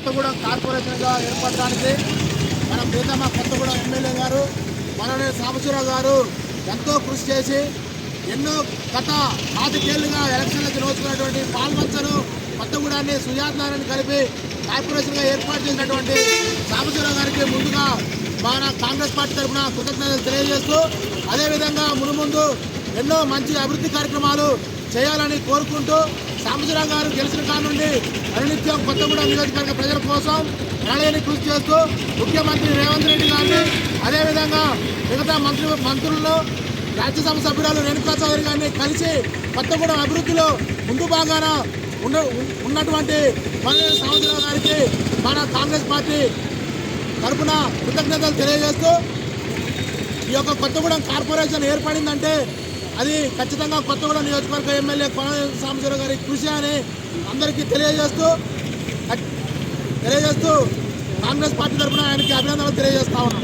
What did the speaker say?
కొత్తగూడెం కార్పొరేషన్గా ఏర్పడడానికి మన ప్రీతమ కొత్తగూడెం ఎమ్మెల్యే గారు మననే సాంబశివరావు గారు ఎంతో కృషి చేసి ఎన్నో గత 5 ఏళ్లుగా ఎలక్షన్లకు నోచుకున్నటువంటి పాల్మంచను కొత్తగూడాన్ని సుజాతని కలిపి కార్పొరేషన్గా ఏర్పాటు చేసినటువంటి సాంబశివరావు గారికి ముందుగా మన కాంగ్రెస్ పార్టీ తరఫున కృతజ్ఞతలు తెలియజేస్తూ అదేవిధంగా మునుముందు ఎన్నో మంచి అభివృద్ధి కార్యక్రమాలు చేయాలని కోరుకుంటూ సాంబశివరావు గారు గెలిచిన కాడ నుండి అనునిత్యం కొత్తగూడెం నియోజకవర్గ ప్రజల కోసం ఎనలేని కృషి చేస్తూ ముఖ్యమంత్రి రేవంత్ రెడ్డి గారిని అదేవిధంగా మిగతా మంత్రులను రాజ్యసభ సభ్యురాలు రేణుకా చౌదరి గారిని కలిసి కొత్తగూడెం అభివృద్ధిలో ముందు భాగాన ఉన్నటువంటి మన సాంబశివరావు గారికి మన కాంగ్రెస్ పార్టీ తరఫున కృతజ్ఞతలు తెలియజేస్తూ ఈ యొక్క కొత్తగూడెం కార్పొరేషన్ ఏర్పడిందంటే అది ఖచ్చితంగా కొత్తగూడెం నియోజకవర్గ ఎమ్మెల్యే కొన సాంబశివరావు గారి కృషి అని అందరికీ తెలియజేస్తూ కాంగ్రెస్ పార్టీ తరఫున ఆయనకి అభినందనలు తెలియజేస్తా ఉన్నాం.